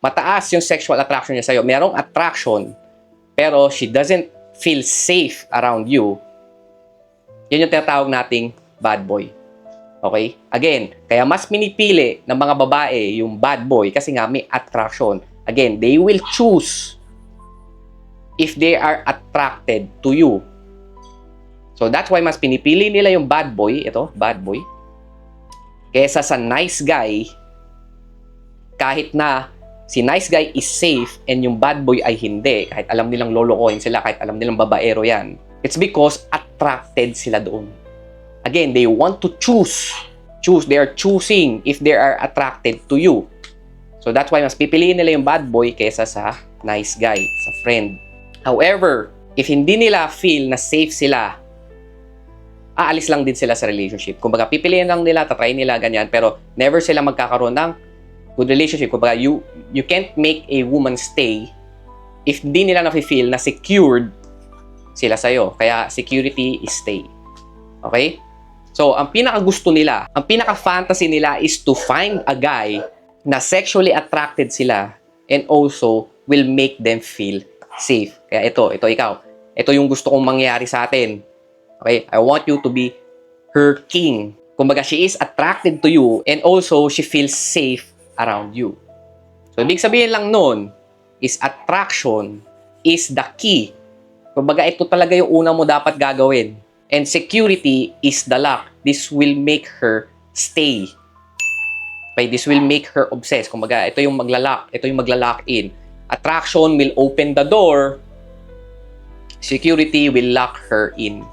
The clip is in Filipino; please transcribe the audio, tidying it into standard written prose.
mataas yung sexual attraction niya sa'yo, merong attraction, pero she doesn't feel safe around you, yun yung tinatawag nating bad boy. Okay? Again, kaya mas pinipili ng mga babae yung bad boy kasi nga may attraction. Again, they will choose if they are attracted to you. So that's why mas pinipili nila yung bad boy, ito, bad boy, kesa sa nice guy, kahit na si nice guy is safe and yung bad boy ay hindi, kahit alam nilang lolokohin sila, kahit alam nilang babaero yan. It's because attracted sila doon. Again, they want to choose. They are choosing if they are attracted to you. So that's why mas pipiliin nila yung bad boy kaysa sa nice guy, sa friend. However, if hindi nila feel na safe sila, aalis lang din sila sa relationship. Kumbaga, pipiliin lang nila, tatry nila, ganyan, pero never sila magkakaroon ng good relationship. Kumbaga, you can't make a woman stay if di nila na-feel na secured sila sa'yo. Kaya, security is stay. Okay? So, ang pinaka-gusto nila, ang pinaka-fantasy nila is to find a guy na sexually attracted sila and also will make them feel safe. Kaya ito ikaw. Ito yung gusto kong mangyari sa atin. Okay? I want you to be her king. Kumbaga, she is attracted to you and also she feels safe around you. So, ibig sabihin lang nun is attraction is the key. Kumbaga, ito talaga yung una mo dapat gagawin. And security is the lock. This will make her stay. Okay? This will make her obsessed. Kumbaga, ito yung maglalak. Ito yung maglalock in. Attraction will open the door. Security will lock her in.